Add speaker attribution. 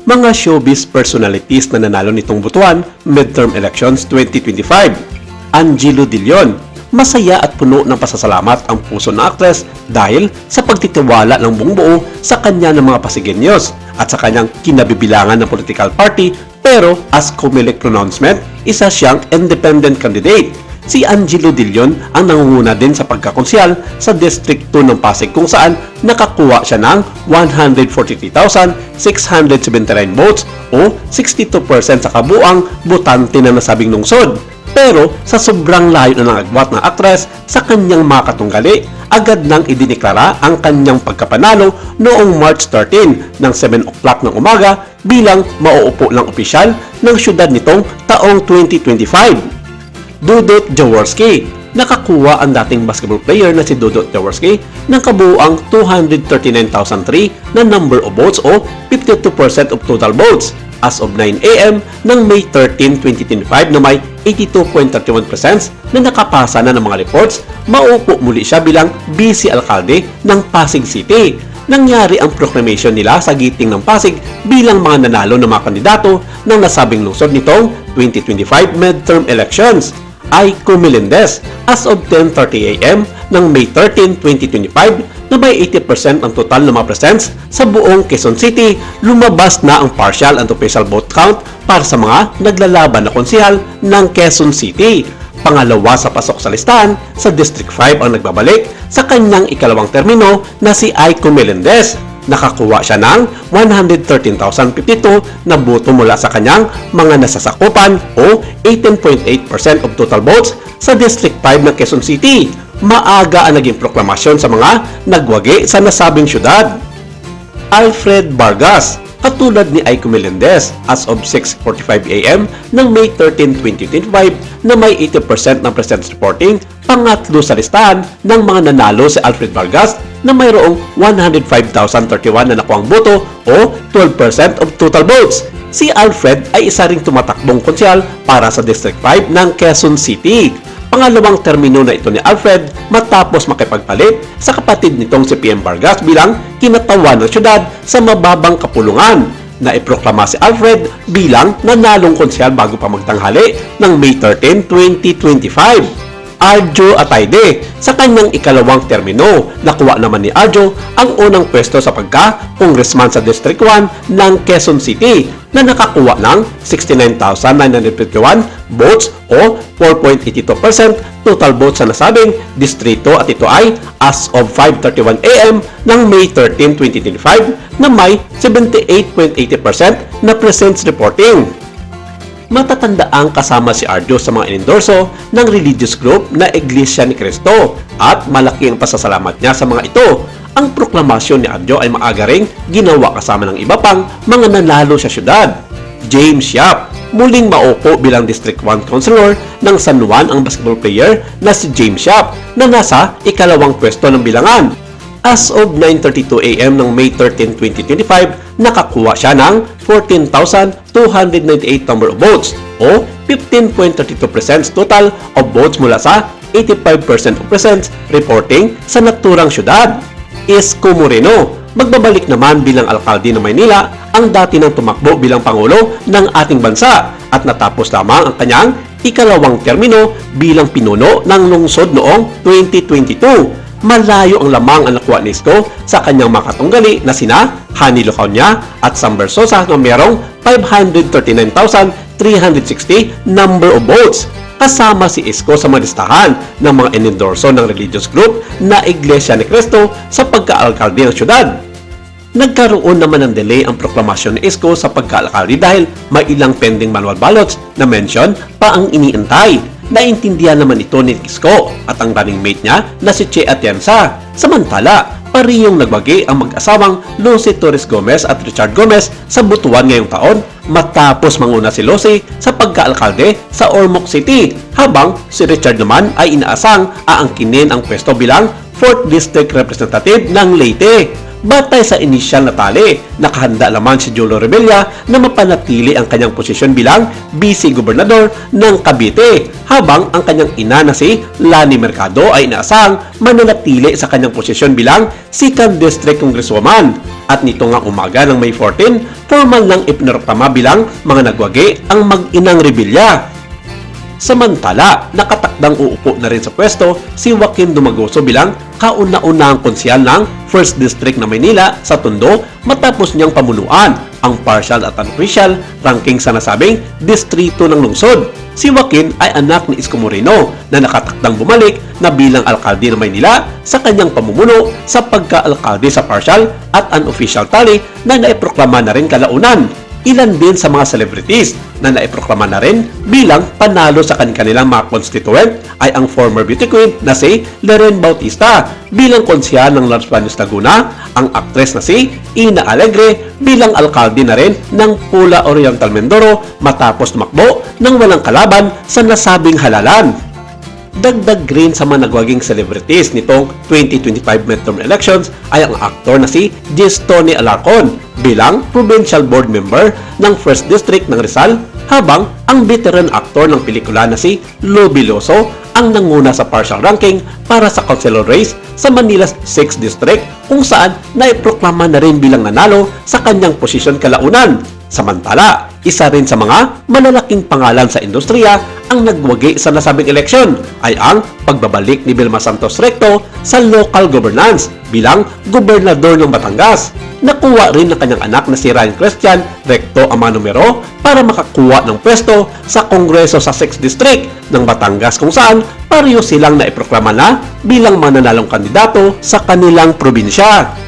Speaker 1: mga showbiz personalities na nanalo nitong Butuan Midterm Elections 2025. Angelo De Leon, masaya at puno ng pasasalamat ang puso ng aktres dahil sa pagtitiwala ng buong buo sa kanya ng mga Pasigueños at sa kanyang kinabibilangan ng political party, pero as COMELEC pronouncement, isa siyang independent candidate. Si Angelo De Leon ang nangunguna din sa pagkakonsyal sa District 2 ng Pasig kung saan nakakuha siya ng 143,679 votes o 62% sa kabuang botante na nasabing lungsod. Pero sa sobrang layo na ng agwat ng aktres sa kanyang mga katunggali, agad nang idineklara ang kanyang pagkapanalo noong March 13 ng 7 o'clock ng umaga bilang mauupo ng opisyal ng syudad nitong taong 2025. Dudut Jaworski, nakakuha ang dating basketball player na si Dudut Jaworski ng kabuuang 239,003 na number of votes o 52% of total votes as of 9 AM ng May 13, 2025 na may 82.31% na nakapasa na ng mga reports. Maupo muli siya bilang vice alkalde ng Pasig City. Nangyari ang proclamation nila sa giting ng Pasig bilang mga nanalo ng mga kandidato ng nasabing lungsod nitong 2025 midterm elections. Aiko Melendez as of 10:30 AM ng May 13, 2025 na may 80% ang total ng mga presents sa buong Quezon City. Lumabas na ang partial and official vote count para sa mga naglalaban na konsehal ng Quezon City. Pangalawa sa pasok sa listahan sa District 5 ang nagbabalik sa kanyang ikalawang termino na si Aiko Melendez. Nakakuha siya ng 113,052 na boto mula sa kanyang mga nasasakupan o 18.8% of total votes sa District 5 ng Quezon City. Maaga ang naging proklamasyon sa mga nagwagi sa nasabing syudad. Alfred Vargas, katulad ni Aiko Melendez as of 6:45 AM ng May 13, 2025 na may 80% ng presence reporting, pangatlo sa listahan ng mga nanalo si Alfred Vargas na mayroong 105,031 na nakuhang boto o 12% of total votes. Si Alfred ay isa ring tumatakbong konsyal para sa District 5 ng Quezon City. Pangalawang termino na ito ni Alfred matapos makipagpalit sa kapatid nitong si PM Vargas bilang kinatawan ng syudad sa mababang kapulungan. Naiproklama si Alfred bilang nanalong konsyal bago pa magtanghali ng May 13, 2025. Arjo Atayde, sa kanyang ikalawang termino, nakuha naman ni Arjo ang unang pwesto sa pagka-congressman sa District 1 ng Quezon City na nakakuha ng 69,951 votes o 4.82% total votes sa nasabing distrito at ito ay as of 5:31 AM ng May 13, 2025 na may 78.80% na presence reporting. Matatandaang kasama si Arjo sa mga inendorso ng religious group na Iglesia ni Cristo at malaki ang pasasalamat niya sa mga ito. Ang proklamasyon ni Arjo ay maaga ring ginawa kasama ng iba pang mga nanalo sa syudad. James Yap, muling maupo bilang District 1 Councilor ng San Juan ang basketball player na si James Yap na nasa ikalawang pwesto ng bilangan. As of 9:32 AM ng May 13, 2025, nakakuha siya ng 14,298 number of votes o 15.32% total of votes mula sa 85% of presence reporting sa naturang syudad. Isko Moreno, magbabalik naman bilang alkalde ng Maynila ang dati nang tumakbo bilang Pangulo ng ating bansa at natapos lamang ang kanyang ikalawang termino bilang pinuno ng lungsod noong 2022. Malayo ang lamang ang nakuha ni Isko sa kanyang mga katunggali na sina Hani Lucaunia at Sam Bersosa na mayroong 539,360 number of votes. Kasama si Isko sa mga listahan ng mga inendorso ng religious group na Iglesia ni Cristo sa pagkaalkalde ng syudad. Nagkaroon naman ng delay ang proklamasyon ni Isko sa pagkaalkalde dahil may ilang pending manual ballots na mention pa ang iniintay. Naintindihan naman ito ni Isko at ang running mate niya na si Che Atienza. Samantala, parehong nagwagi ang mag-asawang Lucy Torres Gomez at Richard Gomez sa Butuan ngayong taon matapos manguna si Lucy sa pagkaalkalde sa Ormoc City habang si Richard naman ay inaasang aangkinin ang pwesto bilang 4th District Representative ng Leyte. Batay sa inisyal na tali, nakahanda naman si Julio Rebella na mapanatili ang kanyang posisyon bilang vice gobernador ng Cavite, habang ang kanyang ina na si Lani Mercado ay inaasahang mananatili sa kanyang posisyon bilang 2nd District Congresswoman. At nito nga umaga ng May 14, formal nang ipinarokama bilang mga nagwagi ang mag-inang Rebella. Samantala, nakatakdang uupo na rin sa pwesto si Joaquin Dumagoso bilang kauna-unahang konsyal ng 1st District na Maynila sa Tondo matapos niyang pamunuan ang partial at unofficial ranking sa nasabing distrito ng lungsod. Si Joaquin ay anak ni Isko Moreno na nakatakdang bumalik na bilang alkalde ng Maynila sa kanyang pamumuno sa pagka-alkalde sa partial at unofficial tally na naiproklama na rin kalaunan. Ilan din sa mga celebrities na naiproklama na rin bilang panalo sa kanilang mga constituent ay ang former beauty queen na si Leren Bautista bilang konsyal ng Las Bañas, Laguna, ang aktres na si Ina Alegre bilang alkalde na rin ng Pula Oriental Mindoro matapos tumakbo ng walang kalaban sa nasabing halalan. Dagdag rin sa mga nagwaging celebrities nitong 2025 midterm elections ay ang aktor na si Tony Alarcon bilang provincial board member ng 1st District ng Rizal, habang ang veteran aktor ng pelikula na si Lo Biloso ang nanguna sa partial ranking para sa councilor race sa Manila's 6th District, kung saan naiproklama na rin bilang nanalo sa kanyang posisyon kalaunan. Samantala, isa rin sa mga malalaking pangalan sa industriya ang nagwagi sa nasabing eleksyon ay ang pagbabalik ni Vilma Santos Recto sa local governance bilang gobernador ng Batangas. Nakuha rin ng kanyang anak na si Ryan Christian Recto ang mga numero para makakuha ng pwesto sa Kongreso sa 6th District ng Batangas, kung saan pareho silang naiproklama na bilang mananalong kandidato sa kanilang probinsya.